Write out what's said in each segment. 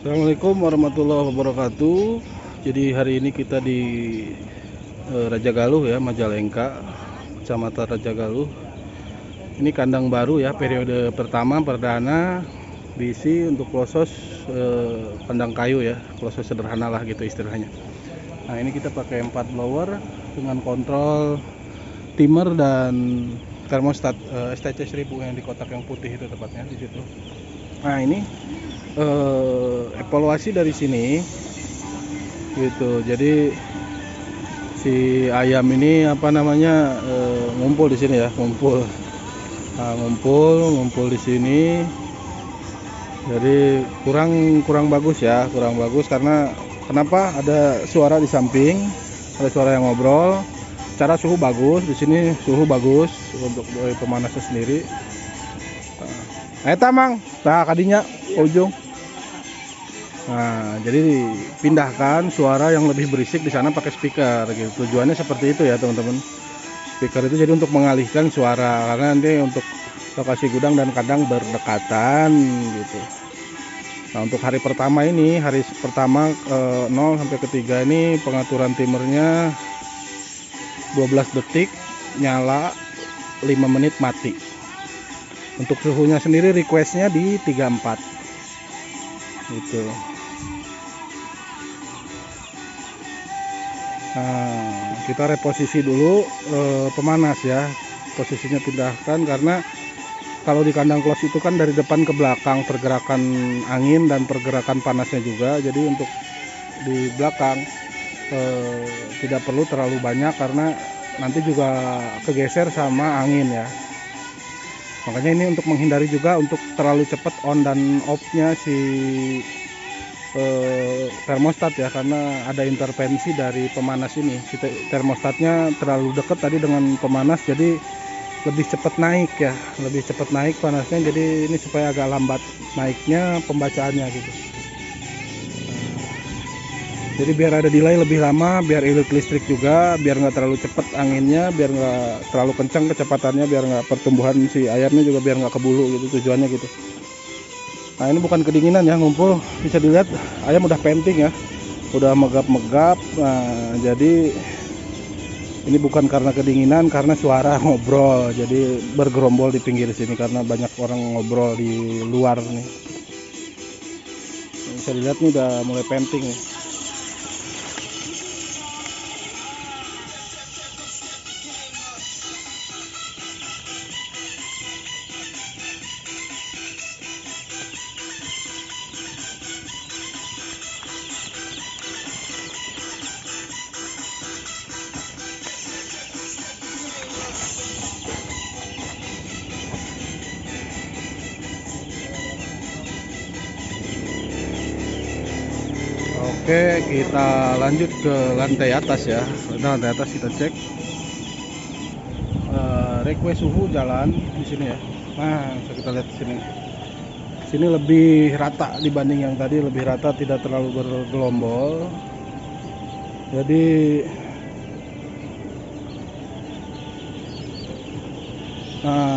Assalamualaikum warahmatullahi wabarakatuh. Jadi hari ini kita di Raja Galuh ya, Majalengka, Kecamatan Raja Galuh. Ini kandang baru ya, periode pertama perdana diisi untuk klosos kandang kayu ya, klosos sederhana lah gitu istilahnya. Nah ini kita pakai 4 blower dengan kontrol timer dan termostat STC 1000 yang di kotak yang putih itu tepatnya di situ. Nah ini evaluasi dari sini gitu. Jadi si ayam ini ngumpul di sini ya, ngumpul di sini. Jadi kurang bagus ya, kurang bagus karena kenapa? Ada suara di samping, ada suara yang ngobrol. Cara suhu bagus di sini, suhu bagus untuk pemanasnya sendiri. Eta mang, nah kadinya ujung. Nah, jadi dipindahkan suara yang lebih berisik di sana pakai speaker gitu. Tujuannya seperti itu ya, teman-teman. Speaker itu jadi untuk mengalihkan suara karena nanti untuk lokasi gudang dan kandang berdekatan gitu. Nah, untuk hari pertama 0 sampai ke 3 ini pengaturan timernya 12 detik nyala, 5 menit mati. Untuk suhunya sendiri requestnya di 34 gitu. Nah, kita reposisi dulu pemanas ya, posisinya pindahkan karena kalau di kandang close itu kan dari depan ke belakang pergerakan angin dan pergerakan panasnya juga. Jadi untuk di belakang tidak perlu terlalu banyak karena nanti juga kegeser sama angin ya. Makanya ini untuk menghindari juga untuk terlalu cepat on dan off-nya si termostat ya, karena ada intervensi dari pemanas ini. Si termostatnya terlalu dekat tadi dengan pemanas, jadi lebih cepat naik ya, lebih cepat naik panasnya. Jadi ini supaya agak lambat naiknya pembacaannya gitu. Jadi biar ada delay lebih lama, biar irit listrik juga, biar nggak terlalu cepat anginnya, biar nggak terlalu kencang kecepatannya, biar nggak pertumbuhan si ayamnya juga biar nggak kebulu gitu, tujuannya gitu. Nah ini bukan kedinginan ya, ngumpul, bisa dilihat ayam udah penting ya, udah megap-megap. Nah jadi ini bukan karena kedinginan, karena suara ngobrol, jadi bergerombol di pinggir sini karena banyak orang ngobrol di luar nih. Bisa dilihat nih udah mulai penting nih. Oke, kita lanjut ke lantai atas ya. Nah, lantai atas kita cek. Request suhu jalan di sini ya. Nah, bisa kita lihat di sini. Sini lebih rata dibanding yang tadi, lebih rata, tidak terlalu bergelombol. Jadi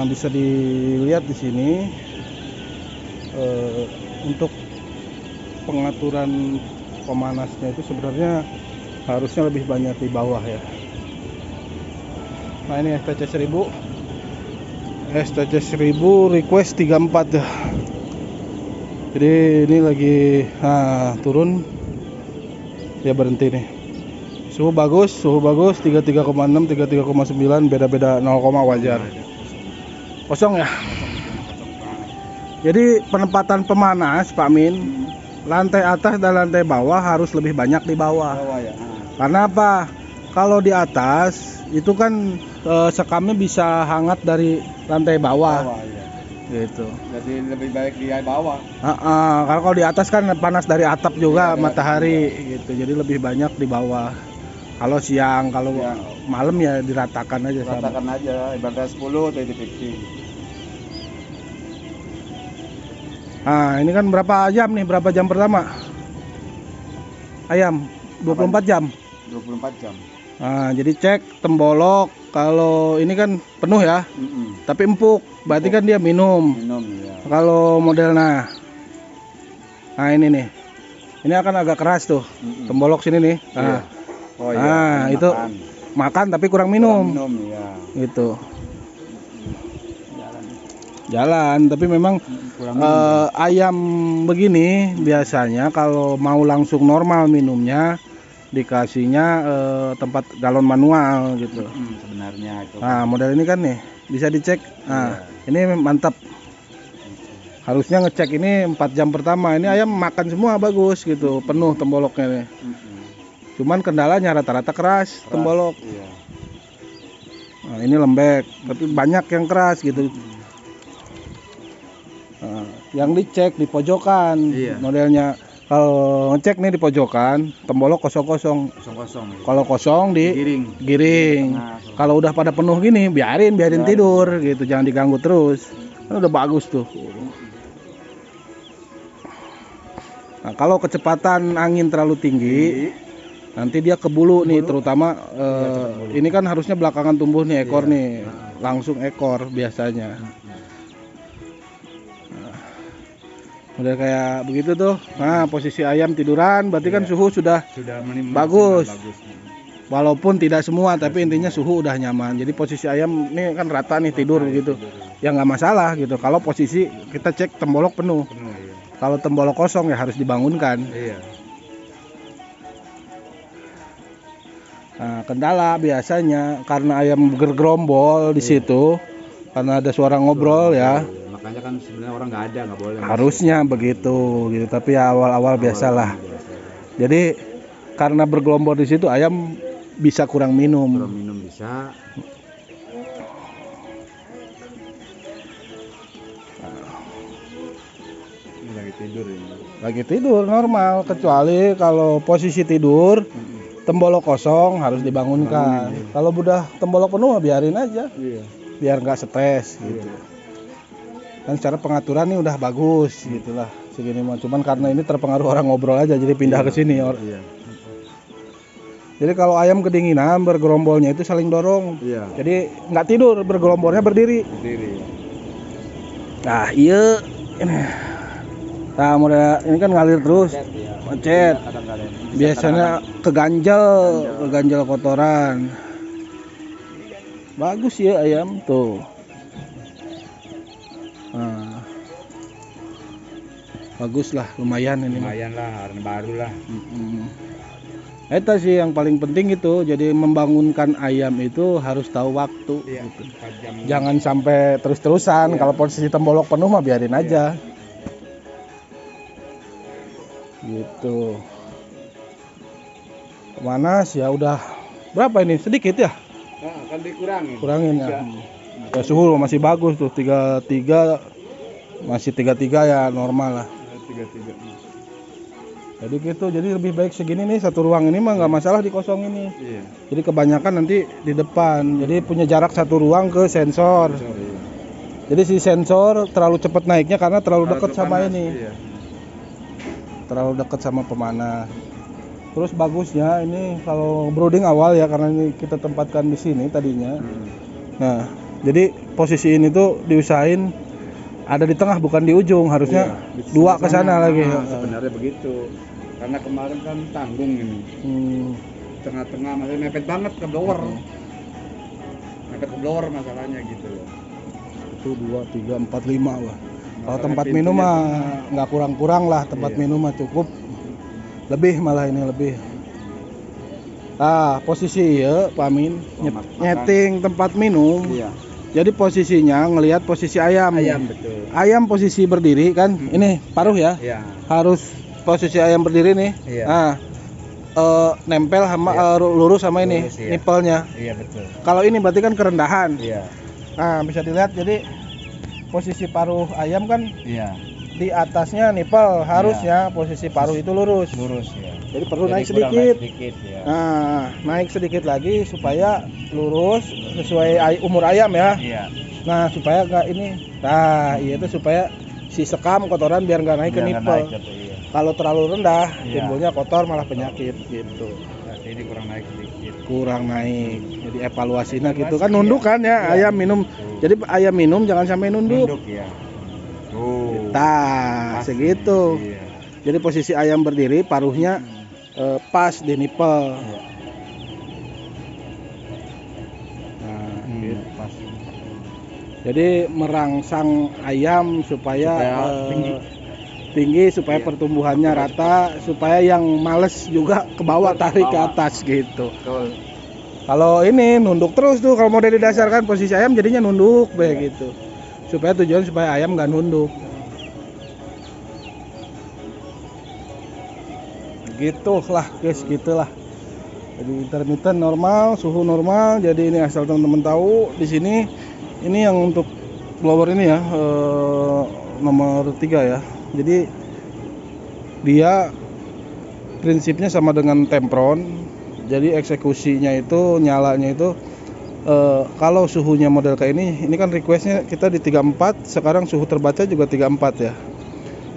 bisa dilihat di sini untuk pengaturan pemanasnya itu sebenarnya harusnya lebih banyak di bawah ya. Nah ini STC 1000 request 34 ya. Jadi ini lagi turun, dia berhenti nih. Suhu bagus 33,6 33,9, beda-beda 0, wajar. Kosong ya. Jadi penempatan pemanas Pak Min, lantai atas dan lantai bawah harus lebih banyak di bawah. Karena apa? Kalau di atas itu kan sekamnya bisa hangat dari lantai bawah. Gitu. Jadi lebih baik di bawah. Karena kalau di atas kan panas dari atap juga, matahari gitu. Jadi lebih banyak di bawah. Kalau siang, kalau malam ya diratakan aja. Ratakan aja, ibaratnya 10 atau 50. Nah ini kan berapa jam nih, berapa jam pertama ayam? 24 jam. 24 jam. Nah jadi cek tembolok, kalau ini kan penuh ya, tapi empuk, berarti kan dia minum ya. kalau model. Nah ini nih Ini akan agak keras tuh. Tembolok sini nih. Nah, Oh iya. Nah, ini itu makan. makan tapi kurang Minum. minum. Ya. Gitu. Jalan, tapi memang Kurang minum. ayam begini biasanya kalau mau langsung normal minumnya dikasihnya tempat galon manual gitu. Sebenarnya itu. Nah, model ini kan nih bisa dicek. Nah, ini mantap. Harusnya ngecek ini 4 jam pertama. Ini ayam makan semua bagus gitu, penuh temboloknya nih. Cuman kendalanya rata-rata keras tembolok. Iya. Nah, ini lembek, tapi banyak yang keras gitu. Nah, yang dicek di pojokan modelnya. Kalau ngecek nih di pojokan, tembolok kosong-kosong. Kosong-kosong. Kalau kosong di giring. Kalau udah pada penuh gini, biarin tidur gitu, jangan diganggu terus. Kan udah bagus tuh. Nah, kalau kecepatan angin terlalu tinggi, nanti dia kebulu nih, terutama ini kan harusnya belakangan tumbuh nih ekor nih, langsung ekor biasanya. Udah kayak begitu tuh. Nah, posisi ayam tiduran berarti kan suhu sudah bagus. Walaupun tidak semua, tapi intinya suhu udah nyaman. Jadi posisi ayam ini kan rata nih tidur gitu. Ya nggak masalah gitu. Kalau posisi kita cek tembolok penuh. Kalau tembolok kosong ya harus dibangunkan. Nah, kendala biasanya karena ayam bergerombol di situ, karena ada suara ngobrol ya. Makanya kan sebenarnya orang nggak ada, nggak boleh. Harusnya begitu gitu, tapi ya awal-awal biasalah. Jadi karena bergelombol di situ ayam bisa kurang minum. Kurang minum bisa. Ini lagi tidur ini. Lagi tidur normal, kecuali kalau posisi tidur tembolok kosong harus dibangunkan. Kalau udah tembolok penuh biarin aja. Biar nggak stres gitu. Dan secara pengaturan ini udah bagus gitulah segini mah. Cuman karena ini terpengaruh orang ngobrol aja jadi pindah ke sini. Jadi kalau ayam kedinginan bergerombolnya itu saling dorong. Jadi nggak tidur, bergerombolnya berdiri. Nah iya. Nah model ini kan ngalir terus, macet. Biasanya keganjal kotoran. Bagus ya ayam tuh. Nah, bagus lah, lumayan ini. Lumayan lah, warna baru lah. Itu sih yang paling penting itu. Jadi membangunkan ayam itu harus tahu waktu. Gitu. Jangan sampai terus-terusan. Kalau posisi tembolok penuh mah biarin aja. Gitu. Panas ya udah berapa ini? Sedikit ya? Kan dikurangin. Kurangin ya. Ya suhu masih bagus tuh 33, masih 33 ya normal lah. 33. Jadi gitu, jadi lebih baik segini nih satu ruang ini mah nggak masalah dikosongin nih. Jadi kebanyakan nanti di depan. Jadi punya jarak satu ruang ke sensor. Jadi si sensor terlalu cepat naiknya karena terlalu dekat sama ini. Terlalu dekat sama pemanas. Terus bagusnya ini kalau brooding awal ya, karena ini kita tempatkan di sini tadinya. Nah, jadi posisi ini tuh diusahain ada di tengah bukan di ujung, harusnya dua ke sana lagi. Sebenarnya begitu. Karena kemarin kan tanggung ini. Tengah-tengah masih mepet banget ke blower. Mepet ke blower masalahnya gitu. Itu 2, 3, 4, 5 lah. Kalau tempat minum mah nggak kurang-kurang lah, tempat minum mah cukup. Lebih malah ini lebih. Posisi ya Pak Amin nyeting tempat minum. Jadi posisinya ngelihat posisi ayam. Betul. Ayam posisi berdiri kan. Ini paruh ya. Harus posisi ayam berdiri nih. Nah, nempel sama lurus sama ini nipelnya. Betul. Kalau ini berarti kan kerendahan. Nah, bisa dilihat jadi posisi paruh ayam kan di atasnya nipel, harusnya posisi paruh itu lurus ya. Jadi perlu naik sedikit. Nah, naik sedikit lagi supaya lurus sesuai umur ayam ya. Nah, supaya nggak ini. Nah, itu supaya si sekam kotoran biar nggak naik ke nipel. Kalau terlalu rendah, timbulnya kotor malah penyakit gitu. Ini kurang naik sedikit. Kurang naik. Jadi evaluasinya gitu kan, nunduk kan ya, ayam minum. Jadi ayam minum jangan sampai nunduk. Nunduk ya. Segitu. Jadi posisi ayam berdiri, paruhnya pas di nipel. Iya. Nah, gitu. Pas. Jadi merangsang ayam supaya tinggi supaya Iya. pertumbuhannya rata, supaya yang males juga ke bawah, tarik ke atas gitu. Betul. Kalau ini nunduk terus tuh, kalau model didasarkan posisi ayam jadinya nunduk Iya. gitu. Tujuan supaya ayam nggak nunduk. Gitulah guys, gitulah. Jadi intermittent normal, suhu normal. Jadi ini asal teman-teman tahu, di sini ini yang untuk blower ini ya, nomor 3 ya. Jadi dia prinsipnya sama dengan Tempron. Jadi eksekusinya itu, nyalanya itu kalau suhunya model kayak ini kan requestnya kita di 34, sekarang suhu terbaca juga 34 ya.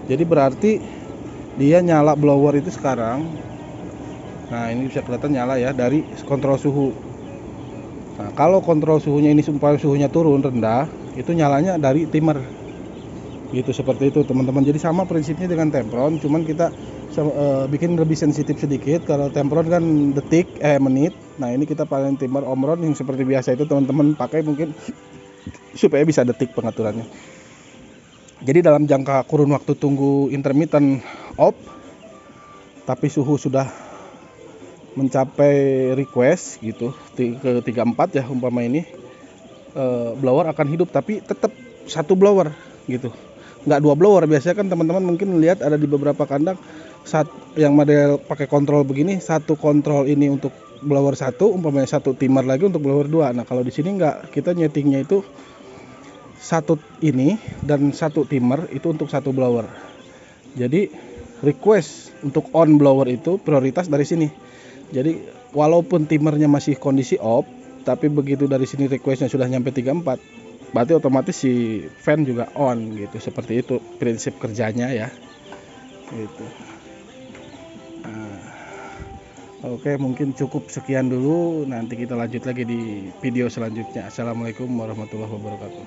Jadi berarti dia nyala blower itu sekarang. Nah, ini bisa kelihatan nyala ya dari kontrol suhu. Nah, kalau kontrol suhunya ini supaya suhunya turun rendah, itu nyalanya dari timer. Gitu, seperti itu teman-teman. Jadi sama prinsipnya dengan Tempron, cuman kita bikin lebih sensitif sedikit. Kalau Tempron kan menit. Nah, ini kita pakai timer Omron yang seperti biasa itu teman-teman pakai mungkin supaya bisa detik pengaturannya. Jadi dalam jangka kurun waktu tunggu intermittent off, tapi suhu sudah mencapai request gitu ke 34 ya umpama ini, blower akan hidup, tapi tetap satu blower gitu, nggak 2 blower. Biasanya kan teman-teman mungkin lihat ada di beberapa kandang yang model pakai kontrol begini, satu kontrol ini untuk blower 1, umpamanya satu timer lagi untuk blower 2. Nah, kalau di sini nggak, kita nyetingnya itu satu ini dan satu timer itu untuk satu blower. Jadi request untuk on blower itu prioritas dari sini. Jadi walaupun timernya masih kondisi off, tapi begitu dari sini requestnya sudah nyampe 34, berarti otomatis si fan juga on gitu. Seperti itu prinsip kerjanya ya. Gitu. Nah, oke, mungkin cukup sekian dulu. Nanti kita lanjut lagi di video selanjutnya. Assalamualaikum warahmatullahi wabarakatuh.